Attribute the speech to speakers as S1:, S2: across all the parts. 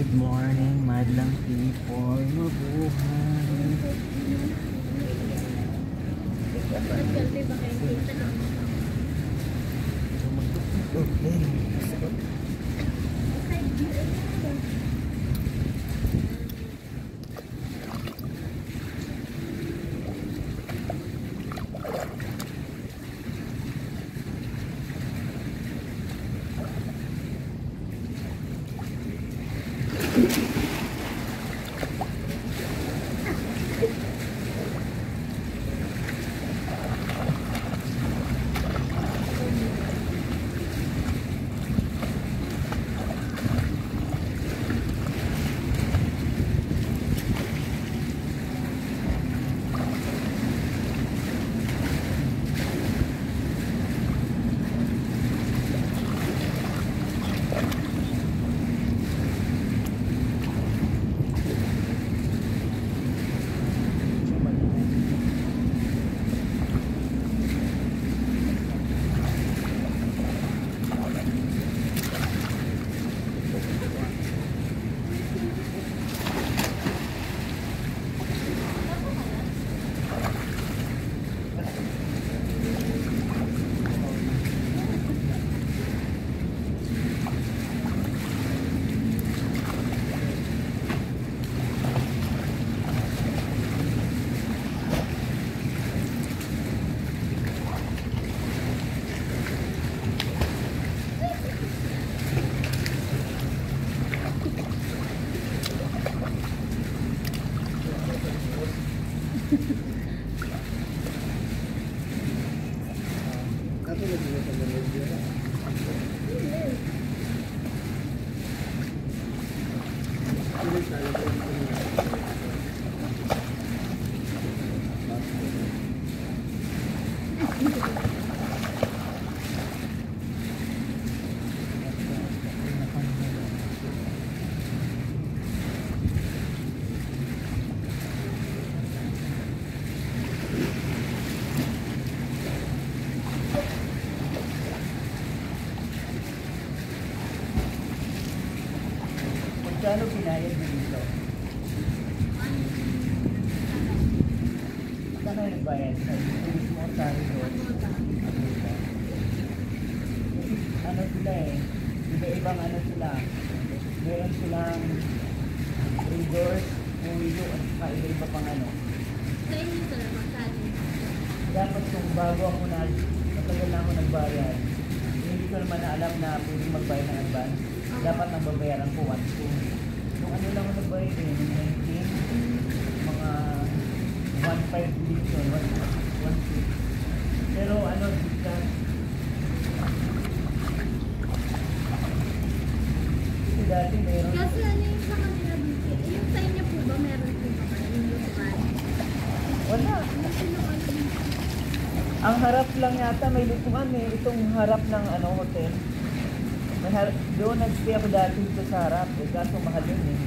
S1: Good morning, madlang people, mabuhay.
S2: Magkano binayad mo dito? Magkano yung nagbayad? Tulis mo ang tari doon. Ano sila eh? Iba-ibang ano sila. Meron silang resorts, puyo, at saka iba-iba pang ano.
S3: Sa inyo sir, magkano?
S2: Dapat kung bago ako matagal na ako nagbayad, hindi ko naman na alam na pwedeng magbayad ng advance. Dapat nang babayaran ko 1-2. Nung ano lang ako nagbayad eh, nung 19, mga 1.5 million, 1.6. Pero ano, discount. Kasi dati meron.
S3: Kasi ano yung sa kanila dito? Yung sa inyo po ba meron po ba kayo yung lutuan?
S2: Wala.
S3: Yung sinukan dito?
S2: Ang harap lang yata may lutuan eh. Itong harap ng ano hotel. Doon nag-stay ako dati dito sa harap. Eh, kaso mahal yun eh.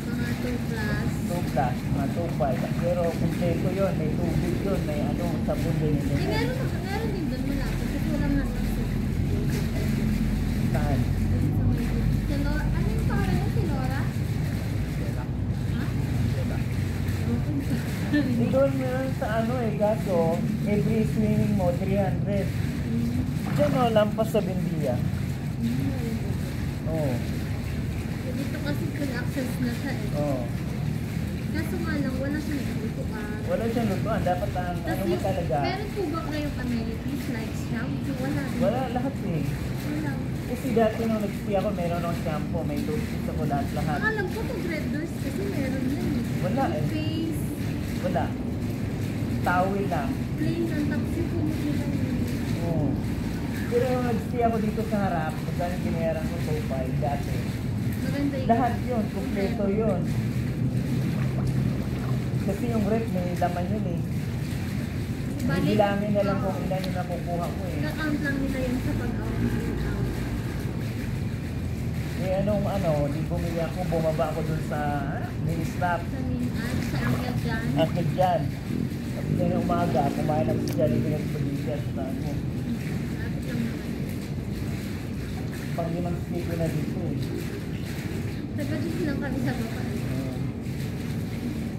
S3: Mga 2 plus.
S2: 2 plus, mga 2.5. Pero kumpleto yun. May tubig yun. May ano, sabon din yun.
S3: Eh meron din doon malapit kasi walang natin po.
S2: Saan?
S3: Si Laura, ano yung pangalan niya? Si Laura? Ha?
S2: Di doon meron sa ano eh. Kaso, every swimming mo, 300. Diyan o, lampas sa Bendia. Oo.
S3: Dito kasi full access na siya eh.
S2: Oo.
S3: Kaso nga lang, wala siyang lutuan.
S2: Wala siyang lutuan. Dapat ang ano mo talaga.
S3: Meron po ba kayong amenities like shampoo? Wala rin.
S2: Wala lahat eh.
S3: Wala.
S2: Kasi dati nung nag-stay ako, meron akong shampoo, may toothpaste ako lahat.
S3: Ang alam ko pag Red Doors kasi meron yan eh.
S2: Wala eh.
S3: Face,
S2: Wala. Towel lang.
S3: plain ng taxi po mo lang yun.
S2: Oo. Pero yung nag-stay ako dito sa harap, magkano binayaran ko so far, dati.
S3: Maganda yun.
S2: Lahat yun, kumpleto yun. Kasi yung rep, may laman yun eh. Bilangin na lang kung ilan yung nakukuha ko eh.
S3: Ka-count lang nila yun sa pag-out.
S2: Eh anong ano, di bumili ako, bumaba ako dun sa main stop.
S3: Sa Minan, sa Angel dyan.
S2: Akit dyan. Kasi na umaga, kumain ako sa dyan, ibigay ko dito sa ano.
S3: Lapit lang naman.
S2: Pang limang stick ko na dito eh.
S3: Taga-Diyos lang kami sa baba.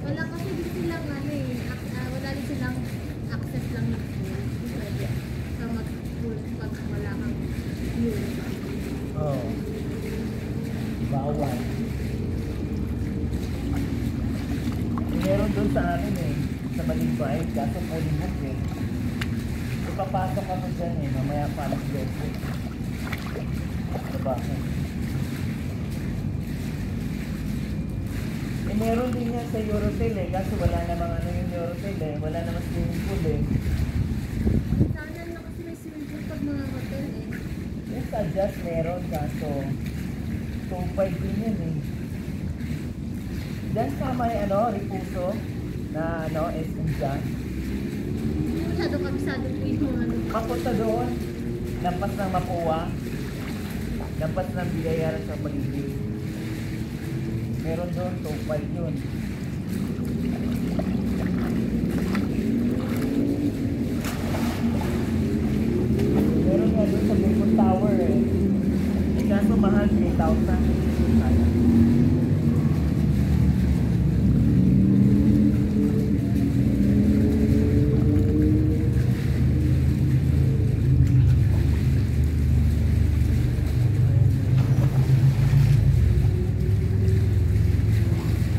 S3: Wala kasi din silang ano eh, wala din silang access lang na pool. Pwede ka mag-pool pag wala kang view.
S2: Oo. Bawal. Meron doon sa amin eh, sa Malimbay, kaso fully book eh. Ipapasok kami dyan eh, mamaya pa alas 12. Diba? Eh, meron din yan sa Eurotel eh, kaso wala namang ano yung Eurotel eh, wala namang swimming pool eh.
S3: Sana na kasi may swimming pool pag mga hotel eh.
S2: Yes, adjust meron, kaso 2.5 din yan eh. Diyan sa may ano, Repuso, na ano, SM dyan.
S3: Hindi masyado kabisado po yung mga ano.
S2: Papunta doon, lampas ng Mapua, lampas ng Bigayaran sa Paligid. Meron doon, 2.5 yun. Meron nga doon sa Bacon Tower eh. Eh kaso mahal, 3,000. Sayang.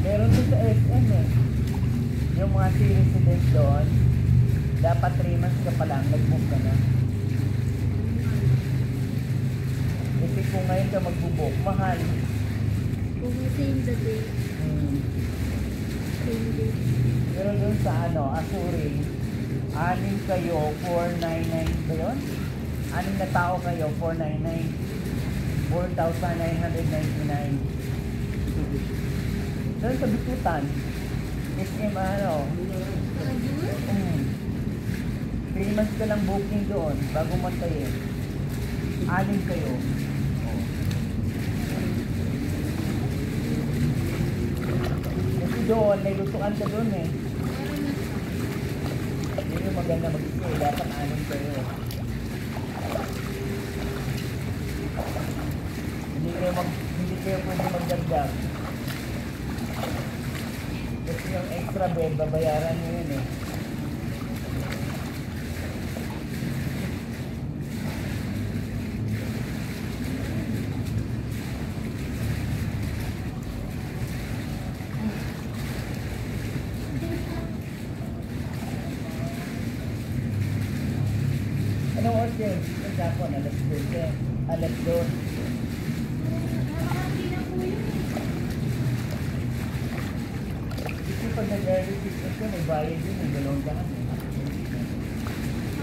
S2: Meron din sa SM eh. Yung mga resident doon, dapat 3 months ka pa lang, nag-book ka na. Kasi kung ngayon ka mag-book, mahal.
S3: Kung same the day,
S2: Hmm.
S3: same day.
S2: Pero doon sa ano, Asuri, 6 kayo, 499 ba yun? 6 na tao kayo, 499. 4,999. Doon sa Bikutan, SM ano,
S3: Mga view?
S2: 3 months ka lang booking doon bago matayin. 6 kayo. Kasi doon, may lutuan ka doon eh.
S3: Meron na siya.
S2: Yun yung maganda mag-stay. Dapat 6 kayo. Hindi kayo pwede magdagdag. Kasi yung extra bed, babayaran nyo yun eh. Anong oras yun? Yung Japon, alas 12. Alas 2.
S3: Nakakati na po yun eh.
S2: Kasi pag nag-early fitness ko, may bayad yun, may dalawang daan.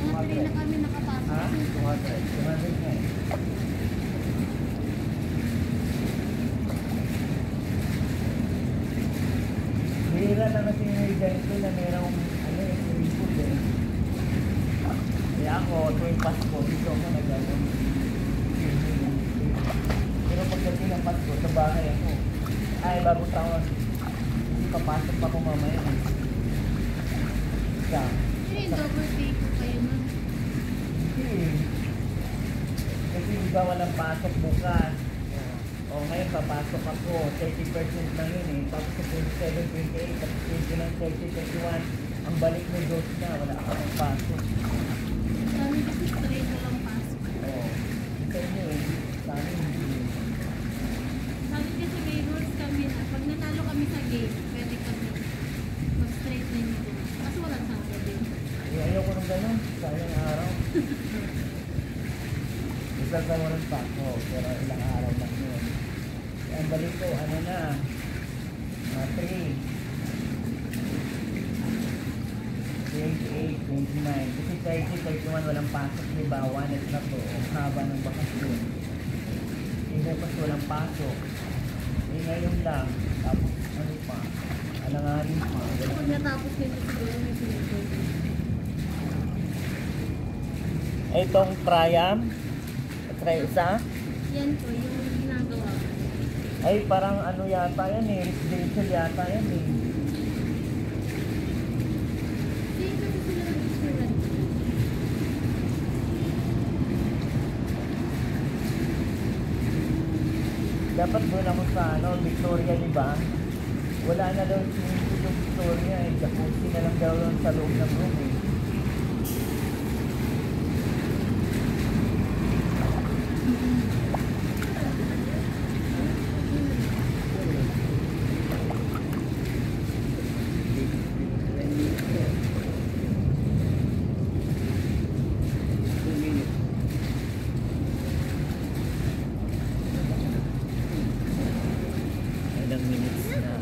S3: Mga 3 na kami nakapasok.
S2: Ha? 200 nga eh. Bihira na kasi yung ganito na merong ano yung swimming pool eh. Kaya ako, tuwing Pasko, dito ako nagagawin. Pero pagdating ng Pasko, sa bahay ako. Ay, bago taon. Hindi papasok pa ako mamaya. Siya.
S3: Yun yung double pay po kayo nun.
S2: Hindi. Kasi di ba walang pasok bukas. O ngayon papasok ako, 30% lang yun eh. Tapos sa 27, 28, tapos 29, 30, 31. Ang balik mo dose na, wala ka ng pasok.
S3: Sa amin kasi straight na lang pasok.
S2: Oo. Sa inyo eh, sa amin hindi.
S3: Sa amin kasi may rules kami na pag nanalo kami sa game, pwede kami mag-straight na yun. Kasi walang Saturday.
S2: Eh, ayoko nung gano'n, sayang araw. Isa sa walang pako, pero ilang araw lang yun. Ang balik ko, ano na, 3. 28, 29. Kasi 30, 31 walang pasok, di ba? 1 at na to. Ang haba ng bakasyon. Hindi pa walang pasok. Eh ngayon lang. Tapos ano pa? Alanganin pa.
S3: Pag natapos nito siguro may sinipin.
S2: Itong Triumph. Try isa.
S3: Yan po, yung ginagawa ko.
S2: Ay parang ano yata yan eh. Residential yata yan eh.
S3: Hindi kasi sila nag-insurance.
S2: Dapat doon ako sa ano, Victoria, di ba? Wala na daw swimming pool yung Victoria eh. Jacuzzi na lang daw yun sa loob ng room eh. Ilang minutes na.